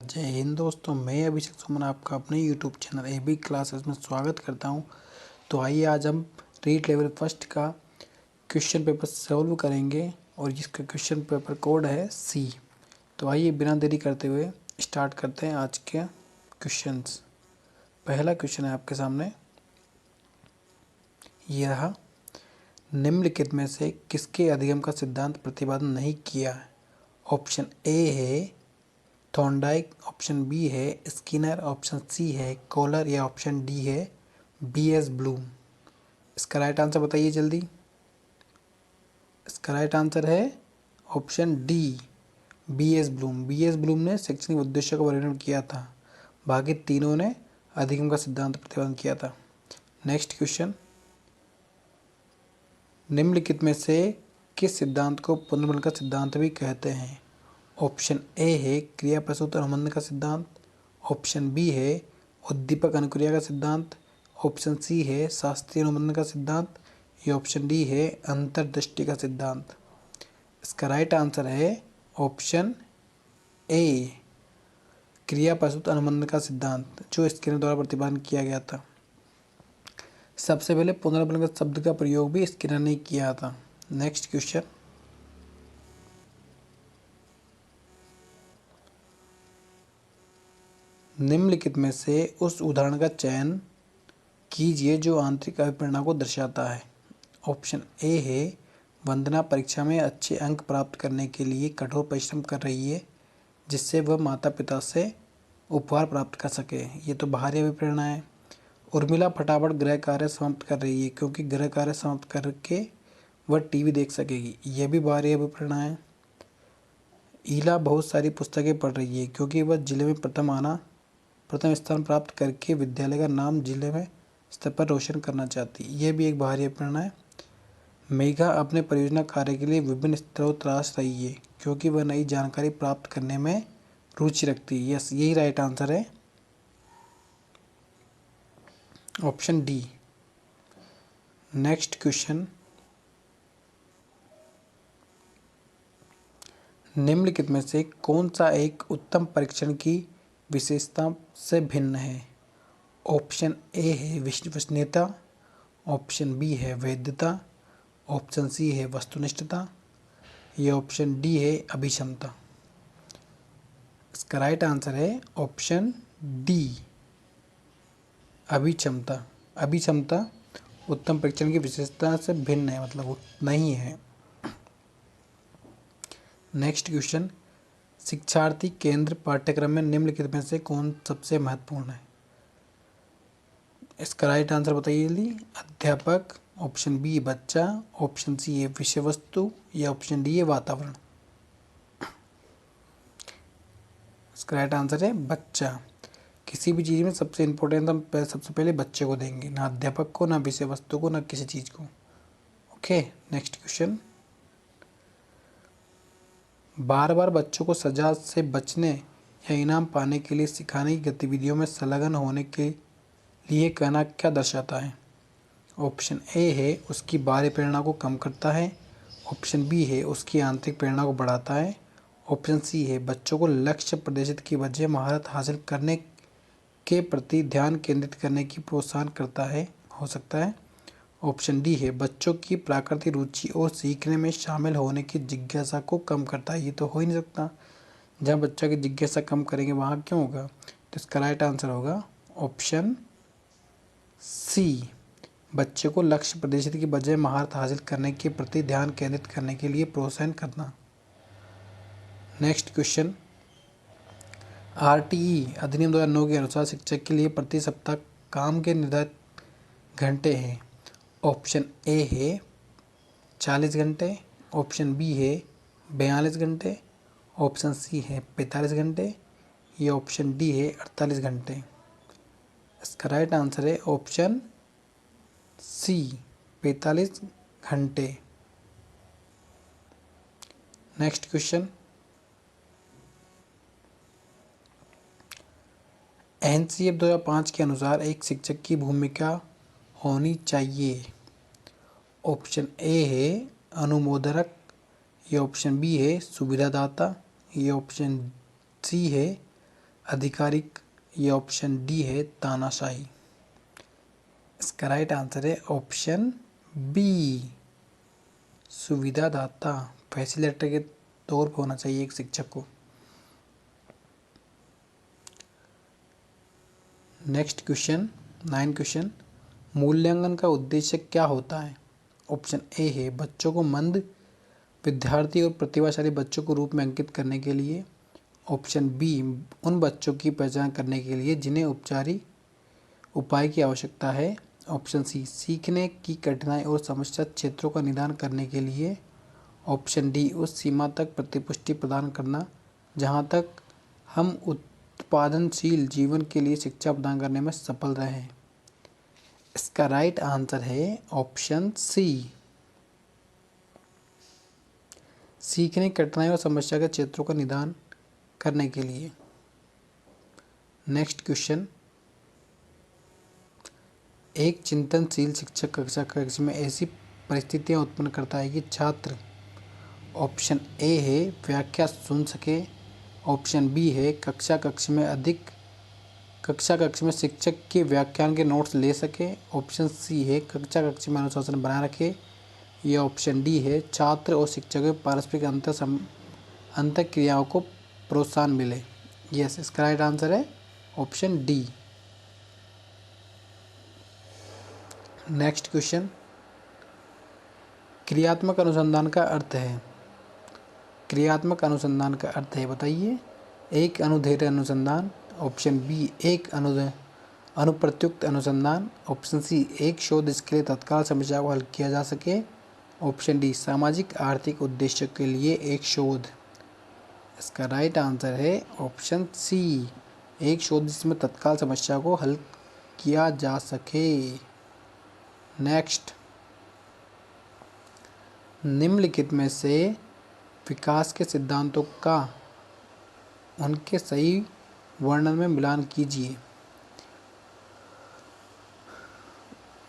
जय हिंद दोस्तों, मैं अभिषेक सुमन आपका अपने यूट्यूब चैनल एबी क्लासेस में स्वागत करता हूं। तो आइए आज हम रीड लेवल फर्स्ट का क्वेश्चन पेपर सॉल्व करेंगे और जिसका क्वेश्चन पेपर कोड है सी। तो आइए बिना देरी करते हुए स्टार्ट करते हैं आज के क्वेश्चंस। पहला क्वेश्चन है आपके सामने, ये रहा। निम्नलिखित में से किसके अधिगम का सिद्धांत प्रतिपादन नहीं किया है? ऑप्शन ए है थॉर्नडाइक, ऑप्शन बी है स्किनर, ऑप्शन सी है कॉलर या ऑप्शन डी है बीएस ब्लूम। इसका राइट आंसर बताइए जल्दी। इसका राइट आंसर है option D BS Bloom. BS Bloom ने शैक्षणिक उद्देश्यों का वर्णन किया था, बाकी तीनों ने अधिगम का सिद्धांत प्रतिपादन किया था। नेक्स्ट क्वेश्चन, निम्नलिखित में से किस सिद्धांत को पुनर्बल का सिद्धांत भी कहते हैं? ऑप्शन ए है क्रिया प्रसूत अनुबंध का सिद्धांत, ऑप्शन बी है उद्दीपक अनुक्रिया का सिद्धांत, ऑप्शन सी है शास्त्रीय अनुबंध का सिद्धांत या ऑप्शन डी है अंतर्दृष्टि का सिद्धांत। इसका राइट आंसर है ऑप्शन ए क्रिया प्रसूत अनुबंध का सिद्धांत, जो स्किनर द्वारा प्रतिपादन किया गया था। सबसे पहले पुनर्बल शब्द का प्रयोग भी स्किनर ने किया था। नेक्स्ट क्वेश्चन, निम्नलिखित में से उस उदाहरण का चयन कीजिए जो आंतरिक अभिप्रेरणा को दर्शाता है। ऑप्शन ए है वंदना परीक्षा में अच्छे अंक प्राप्त करने के लिए कठोर परिश्रम कर रही है, जिससे वह माता पिता से उपहार प्राप्त कर सके। ये तो बाहरी अभिप्रेरणा है। उर्मिला फटाफट गृह कार्य समाप्त कर रही है क्योंकि गृह कार्य समाप्त करके वह टीवी देख सकेगी। यह भी बाहरी अभिप्रेरणा है। ईला बहुत सारी पुस्तकें पढ़ रही है क्योंकि वह जिले में प्रथम स्थान प्राप्त करके विद्यालय का नाम जिले में स्तर पर रोशन करना चाहती है। यह भी एक बाहरी प्रेरणा है। मेघा अपने परियोजना कार्य के लिए विभिन्न स्रोत तलाश रही है क्योंकि वह नई जानकारी प्राप्त करने में रुचि रखती है। यस, यही राइट आंसर है, ऑप्शन डी। नेक्स्ट क्वेश्चन, निम्नलिखित में से कौन सा एक उत्तम परीक्षण की विशेषता से भिन्न है? ऑप्शन ए है विश्वसनीयता, ऑप्शन बी है वैधता, ऑप्शन सी है वस्तुनिष्ठता या ऑप्शन डी है अभिक्षमता। इसका राइट आंसर है ऑप्शन डी अभिक्षमता। अभिक्षमता उत्तम परीक्षण की विशेषता से भिन्न है, मतलब नहीं है। नेक्स्ट क्वेश्चन, शिक्षार्थी केंद्र पाठ्यक्रम में निम्नलिखित में से कौन सबसे महत्वपूर्ण है? इसका राइट आंसर बताइए जल्दी। अध्यापक, ऑप्शन बी बच्चा, ऑप्शन सी है विषय वस्तु या ऑप्शन डी है वातावरण। इसका राइट आंसर है बच्चा। किसी भी चीज़ में सबसे इम्पोर्टेंट हम सबसे पहले बच्चे को देंगे, ना अध्यापक को, ना विषय वस्तु को, ना किसी चीज़ को। ओके, नेक्स्ट क्वेश्चन, बार बार बच्चों को सजा से बचने या इनाम पाने के लिए सिखाने की गतिविधियों में संलग्न होने के लिए कहना क्या दर्शाता है? ऑप्शन ए है उसकी बाह्य प्रेरणा को कम करता है, ऑप्शन बी है उसकी आंतरिक प्रेरणा को बढ़ाता है, ऑप्शन सी है बच्चों को लक्ष्य प्रदर्शित की बजाय महारत हासिल करने के प्रति ध्यान केंद्रित करने की प्रोत्साहन करता है, हो सकता है, ऑप्शन डी है बच्चों की प्राकृतिक रुचि और सीखने में शामिल होने की जिज्ञासा को कम करता है। ये तो हो ही नहीं सकता। जब बच्चा की जिज्ञासा कम करेंगे वहाँ क्यों होगा? तो इसका राइट आंसर होगा ऑप्शन सी, बच्चे को लक्ष्य प्रदर्शित की बजाय महारत हासिल करने के प्रति ध्यान केंद्रित करने के लिए प्रोत्साहन करना। नेक्स्ट क्वेश्चन, आरटीई अधिनियम 2009 के अनुसार शिक्षक के लिए प्रति सप्ताह काम के निर्धारित घंटे हैं। ऑप्शन ए है 40 घंटे, ऑप्शन बी है 42 घंटे, ऑप्शन सी है 45 घंटे या ऑप्शन डी है 48 घंटे। इसका राइट आंसर है ऑप्शन सी 45 घंटे। नेक्स्ट क्वेश्चन, एनसीएफ 2005 के अनुसार एक शिक्षक की भूमिका होनी चाहिए। ऑप्शन ए है अनुमोदक, ये ऑप्शन बी है सुविधादाता, ये ऑप्शन सी है आधिकारिक, ये ऑप्शन डी है तानाशाही। इसका राइट आंसर है ऑप्शन बी, सुविधादाता, फैसिलिटेटर के तौर पर होना चाहिए एक शिक्षक को। नेक्स्ट क्वेश्चन 9 क्वेश्चन, मूल्यांकन का उद्देश्य क्या होता है? ऑप्शन ए है बच्चों को मंद विद्यार्थी और प्रतिभाशाली बच्चों को रूप में अंकित करने के लिए। ऑप्शन बी, उन बच्चों की पहचान करने के लिए जिन्हें उपचारिक उपाय की आवश्यकता है। ऑप्शन सी, सीखने की कठिनाई और समस्या क्षेत्रों का निदान करने के लिए। ऑप्शन डी, उस सीमा तक प्रतिपुष्टि प्रदान करना जहां तक हम उत्पादनशील जीवन के लिए शिक्षा प्रदान करने में सफल रहे। इसका राइट आंसर है ऑप्शन सी, सीखने की कठिनाई और समस्या के क्षेत्रों का निदान करने के लिए। नेक्स्ट क्वेश्चन, एक चिंतनशील शिक्षक कक्षा में ऐसी परिस्थितियां उत्पन्न करता है कि छात्र, ऑप्शन ए है व्याख्या सुन सके। ऑप्शन बी है कक्षा कक्ष में शिक्षक के व्याख्यान के नोट्स ले सके। ऑप्शन सी है कक्ष में अनुशासन बनाए रखे। यह ऑप्शन डी है छात्र और शिक्षक के पारस्परिक अंतर क्रियाओं को प्रोत्साहन मिले। यस, इसका राइट आंसर है ऑप्शन डी। नेक्स्ट क्वेश्चन, क्रियात्मक अनुसंधान का अर्थ है? क्रियात्मक अनुसंधान का अर्थ है बताइए। एक अनुधेय अनुसंधान। ऑप्शन बी, एक अनुप्रयुक्त अनुसंधान। ऑप्शन सी, एक शोध जिसके लिए तत्काल समस्या को हल किया जा सके। ऑप्शन डी, सामाजिक आर्थिक उद्देश्य के लिए एक शोध। इसका राइट आंसर है ऑप्शन सी, एक शोध जिसमें तत्काल समस्या को हल किया जा सके। नेक्स्ट, निम्नलिखित में से विकास के सिद्धांतों का उनके सही वर्णन में मिलान कीजिए।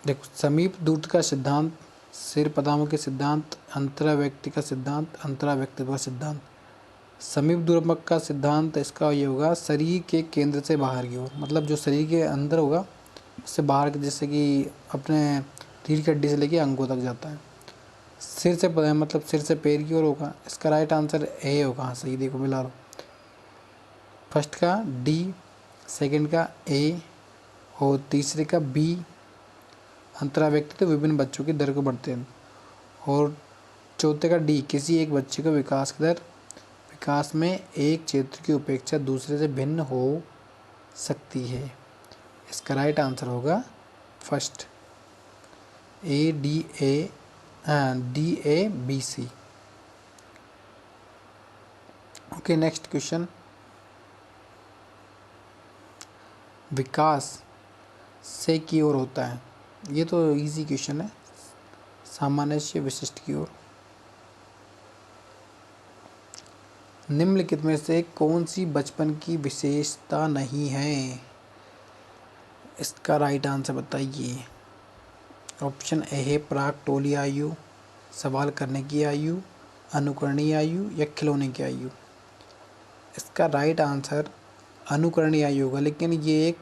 देखो, समीप दूरता का सिद्धांत, सिर पदामों के सिद्धांत, अंतरा व्यक्ति का सिद्धांत, अंतरा व्यक्तित्व का सिद्धांत। समीप दूरमक का सिद्धांत इसका ये होगा शरीर के केंद्र से बाहर की ओर, मतलब जो शरीर के अंदर होगा उससे बाहर के, जैसे कि अपने रीढ़ की हड्डी से लेके अंगों तक जाता है। सिर से मतलब सिर से पैर की ओर होगा। इसका राइट आंसर ए होगा। सही, देखो मिला लो। फर्स्ट का डी, सेकंड का ए और तीसरे का बी। अंतरा व्यक्ति तो विभिन्न बच्चों की दर को बढ़ते हैं। और चौथे का डी, किसी एक बच्चे का विकास की दर विकास में एक क्षेत्र की उपेक्षा दूसरे से भिन्न हो सकती है। इसका राइट आंसर होगा first, A D A B C. Okay, next question, विकास से की ओर होता है। ये तो इजी क्वेश्चन है, सामान्य से विशिष्ट की ओर। निम्नलिखित में से कौन सी बचपन की विशेषता नहीं है? इसका राइट आंसर बताइए। ऑप्शन ए है प्राक टोली आयु, सवाल करने की आयु, अनुकरणीय आयु या खिलौने की आयु। इसका राइट आंसर अनुकरणीय आयु होगा, लेकिन ये एक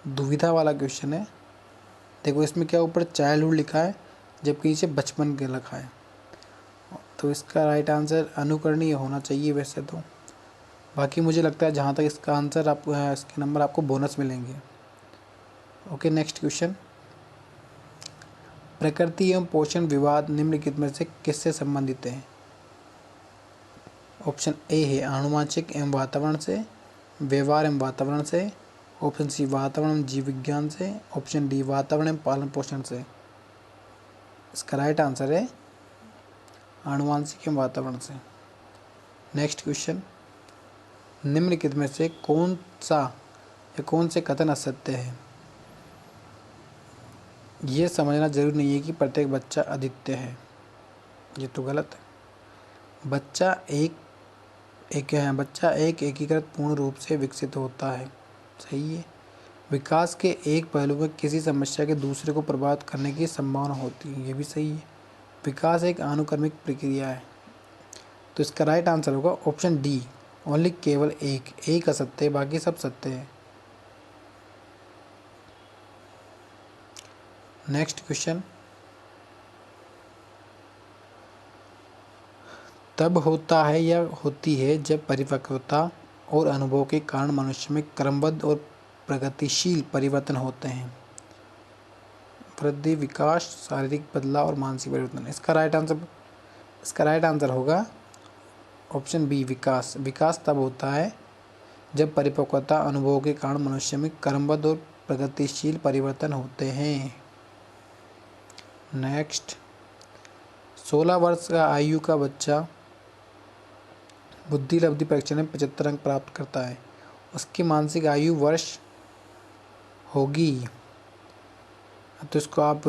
दुविधा वाला क्वेश्चन है। देखो, इसमें क्या ऊपर चाइल्डहुड लिखा है जबकि नीचे बचपन के लिखा है, तो इसका राइट आंसर अनुकरणीय होना चाहिए वैसे तो। बाकी मुझे लगता है जहाँ तक इसका आंसर आपको इसके नंबर आपको बोनस मिलेंगे। ओके, नेक्स्ट क्वेश्चन, प्रकृति एवं पोषण विवाद निम्नलिखित में से किससे संबंधित है? ऑप्शन ए है आनुवांशिक एवं वातावरण से, व्यवहार एवं वातावरण से। ऑप्शन सी, वातावरण एवं जीव विज्ञान से। ऑप्शन डी, वातावरण एवं पालन पोषण से। इसका राइट आंसर है आनुवांशिक एवं वातावरण से। नेक्स्ट क्वेश्चन, निम्नलिखित में से कौन से कथन असत्य है? ये समझना जरूरी नहीं है कि प्रत्येक बच्चा अद्वितीय है, ये तो गलत है। बच्चा एक एकीकृत पूर्ण रूप से विकसित होता है, सही है। विकास के एक पहलू में किसी समस्या के दूसरे को प्रभावित करने की संभावना होती है, ये भी सही है। विकास एक अनुक्रमिक प्रक्रिया है, तो इसका राइट आंसर होगा ऑप्शन डी, ओनली केवल एक असत्य है, बाकी सब सत्य है। नेक्स्ट क्वेश्चन, तब होता है या होती है जब परिपक्वता और अनुभव के कारण मनुष्य में क्रमबद्ध और प्रगतिशील परिवर्तन होते हैं। वृद्धि, विकास, शारीरिक बदलाव और मानसिक परिवर्तन। इसका राइट आंसर होगा ऑप्शन बी, विकास। विकास तब होता है जब परिपक्वता अनुभव के कारण मनुष्य में क्रमबद्ध और प्रगतिशील परिवर्तन होते हैं। नेक्स्ट, 16 वर्ष का आयु का बच्चा बुद्धि लब्धि परीक्षण में 75 अंक प्राप्त करता है, उसकी मानसिक आयु वर्ष होगी। तो इसको आप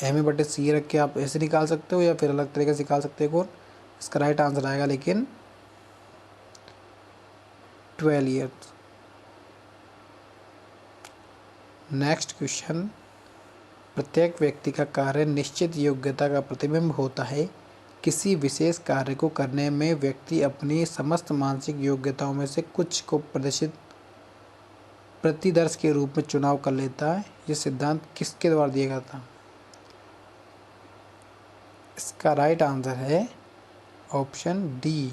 MA/CA रख के आप ऐसे निकाल सकते हो या फिर अलग तरीके से निकाल सकते हो। इसका राइट आंसर आएगा लेकिन 12 ईयर्स। नेक्स्ट क्वेश्चन, प्रत्येक व्यक्ति का कार्य निश्चित योग्यता का प्रतिबिंब होता है। किसी विशेष कार्य को करने में व्यक्ति अपनी समस्त मानसिक योग्यताओं में से कुछ को प्रदर्शित प्रतिदर्श के रूप में चुनाव कर लेता है। यह सिद्धांत किसके द्वारा दिया गया था? इसका राइट आंसर है ऑप्शन डी,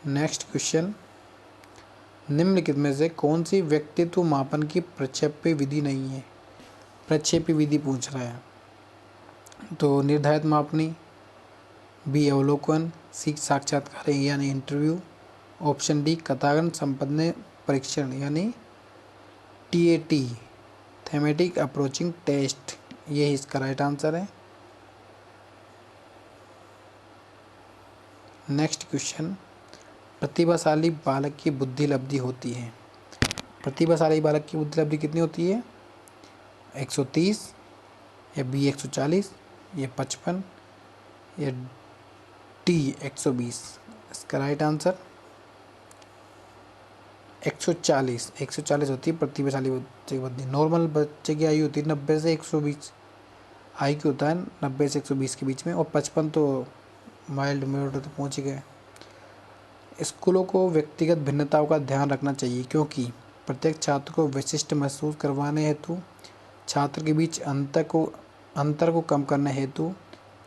नेक्स्ट क्वेश्चन, निम्नलिखित में से कौन सी व्यक्तित्व मापन की प्रक्षेप्य विधि नहीं है? प्रक्षेप्य विधि पूछ रहा है। तो निर्धारित मापनी, बी अवलोकन, सी साक्षात्कार यानी इंटरव्यू, ऑप्शन डी कथागन संपन्न परीक्षण यानी TAT, थेमेटिक अप्रोचिंग टेस्ट। यही इसका राइट आंसर है। नेक्स्ट क्वेश्चन, प्रतिभाशाली बालक की बुद्धि लब्धि होती है। प्रतिभाशाली बालक की बुद्धि लब्धि कितनी होती है? 130 या बी 140 या 55 या डी 120। इसका राइट आंसर 140 होती है प्रतिभाशाली बच्चे की बुद्धि। नॉर्मल बच्चे की आयु होती है 90 से 120, IQ होता है 90 से 120 के बीच में, और 55 तो माइल्ड मोड तो पहुँच गए। स्कूलों को व्यक्तिगत भिन्नताओं का ध्यान रखना चाहिए क्योंकि प्रत्येक छात्र को विशिष्ट महसूस करवाने हेतु, छात्र के बीच अंतर को कम करने हेतु,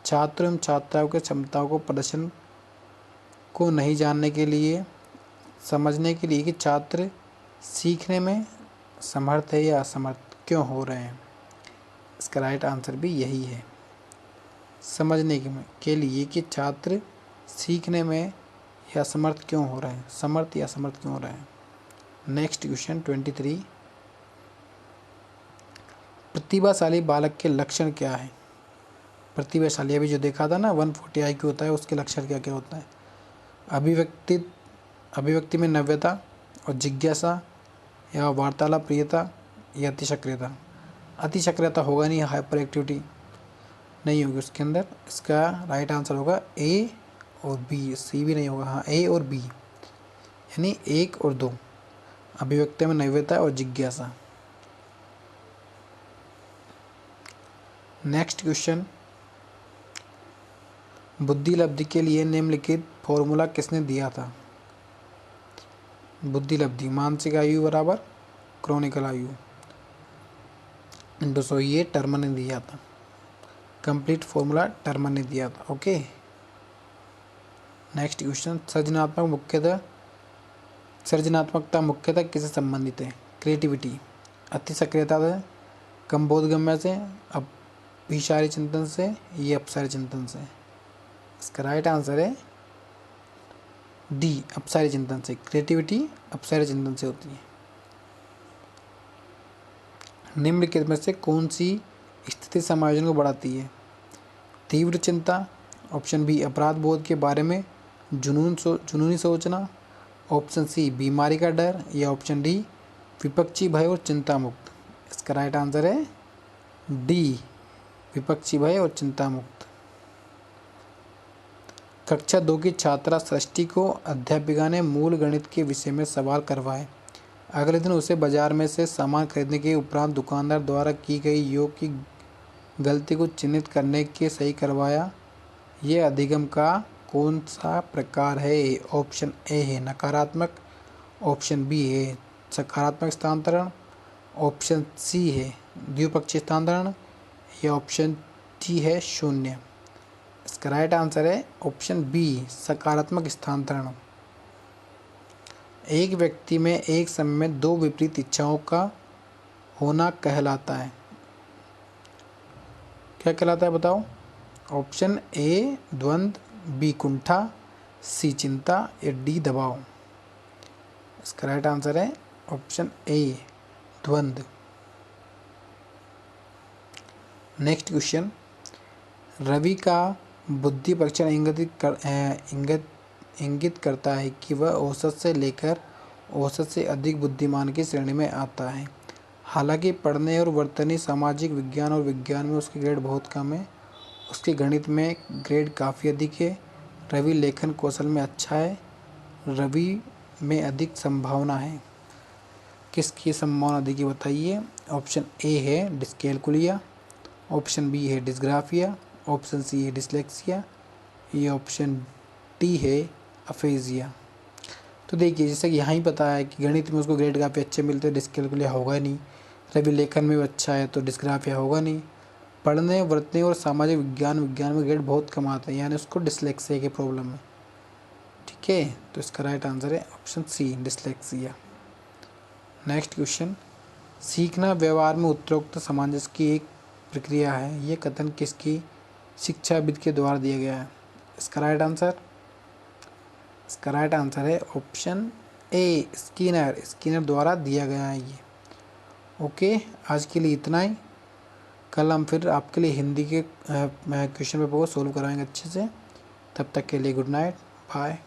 छात्र एवं छात्राओं के क्षमताओं को प्रदर्शन को नहीं जानने के लिए, समझने के लिए कि छात्र सीखने में समर्थ है या असमर्थ क्यों हो रहे हैं। इसका राइट आंसर भी यही है, समझने के लिए कि छात्र सीखने में या समर्थ क्यों हो रहे हैं, समर्थ या असमर्थ क्यों हो रहे हैं। नेक्स्ट क्वेश्चन 23, प्रतिभाशाली बालक के लक्षण क्या है? प्रतिभाशाली अभी जो देखा था ना 140 IQ होता है, उसके लक्षण क्या क्या होता है? अभिव्यक्ति में नव्यता और जिज्ञासा या वार्तालाप प्रियता या अतिसक्रियता। अतिसक्रियता होगा नहीं, हाइपर एक्टिविटी नहीं होगी उसके अंदर। इसका राइट आंसर होगा A और B, C भी नहीं होगा। हाँ, A और B यानी 1 और 2, अभिव्यक्ति में नव्यता और जिज्ञासा। नेक्स्ट क्वेश्चन, बुद्धि लब्धि के लिए निम्नलिखित फॉर्मूला किसने दिया था? बुद्धि लब्धि, मानसिक आयु बराबर क्रॉनिकल आयु इंटू 100, ये टर्मन ने दिया था। कंप्लीट फॉर्मूला टर्मन ने दिया था। ओके। नेक्स्ट क्वेश्चन, सृजनात्मकता मुख्यतः किससे संबंधित है? क्रिएटिविटी, अति सक्रियता से, कम बोधगम्य से, अभिसारी चिंतन से, ये अपसारी चिंतन से। इसका राइट आंसर है डी, अपसारी चिंतन से। क्रिएटिविटी अपसारी चिंतन से होती है। निम्नलिखित में से कौन सी स्थिति समायोजन को बढ़ाती है? तीव्र चिंता, ऑप्शन बी अपराध बोध के बारे में जुनूनी सोचना, ऑप्शन सी बीमारी का डर, या ऑप्शन डी विपक्षी भय और चिंता मुक्त। इसका राइट आंसर है डी, विपक्षी भय और चिंता मुक्त। कक्षा 2 की छात्रा सृष्टि को अध्यापिका ने मूल गणित के विषय में सवाल करवाए। अगले दिन उसे बाजार में से सामान खरीदने के उपरांत दुकानदार द्वारा की गई गलती को चिन्हित करने के सही करवाया। ये अधिगम का कौन सा प्रकार है? ऑप्शन ए है नकारात्मक, ऑप्शन बी है सकारात्मक स्थानांतरण, ऑप्शन सी है द्विपक्षीय स्थानांतरण या ऑप्शन डी है शून्य। इसका राइट आंसर है ऑप्शन बी सकारात्मक स्थानांतरण। एक व्यक्ति में एक समय में दो विपरीत इच्छाओं का होना कहलाता है। क्या कहलाता है बताओ? ऑप्शन ए द्वंद्व, बी कुंठा, सी चिंता या डी दबाव। इसका राइट आंसर है ऑप्शन ए द्वंद्व। नेक्स्ट क्वेश्चन, रवि का बुद्धि परीक्षण इंगित करता है कि वह औसत से लेकर औसत से अधिक बुद्धिमान की श्रेणी में आता है। हालांकि पढ़ने और वर्तनी सामाजिक विज्ञान और विज्ञान में उसके ग्रेड बहुत कम है। उसके गणित में ग्रेड काफ़ी अधिक है। रवि लेखन कौशल में अच्छा है। रवि में अधिक संभावना है। किसकी संभावना अधिक है बताइए? ऑप्शन ए है डिस्कैलकुलिया, ऑप्शन बी है डिस्ग्राफिया, ऑप्शन सी है डिसलेक्सिया, ये ऑप्शन डी है अफेजिया। तो देखिए जैसे कि यहाँ ही पता है कि गणित में उसको ग्रेड काफ़ी अच्छे मिलते हैं, डिस्कैलकुलिया होगा नहीं। रवि लेखन में भी अच्छा है तो डिस्ग्राफिया होगा नहीं। पढ़ने वर्तने और सामाजिक विज्ञान में ग्रेड बहुत कम आते हैं, यानी उसको डिसलेक्सिया की प्रॉब्लम है। ठीक है, तो इसका राइट आंसर है option C dyslexia. Next question, सीखना व्यवहार में उत्तरोक्त सामंजस्य की एक प्रक्रिया है। ये कथन किसकी शिक्षाविद के द्वारा दिया गया है? इसका राइट आंसर है ऑप्शन ए स्किनर द्वारा दिया गया है ये। ओके, आज के लिए इतना ही। कल हम फिर आपके लिए हिंदी के क्वेश्चन पेपर को सोल्व कराएंगे अच्छे से। तब तक के लिए गुड नाइट, बाय।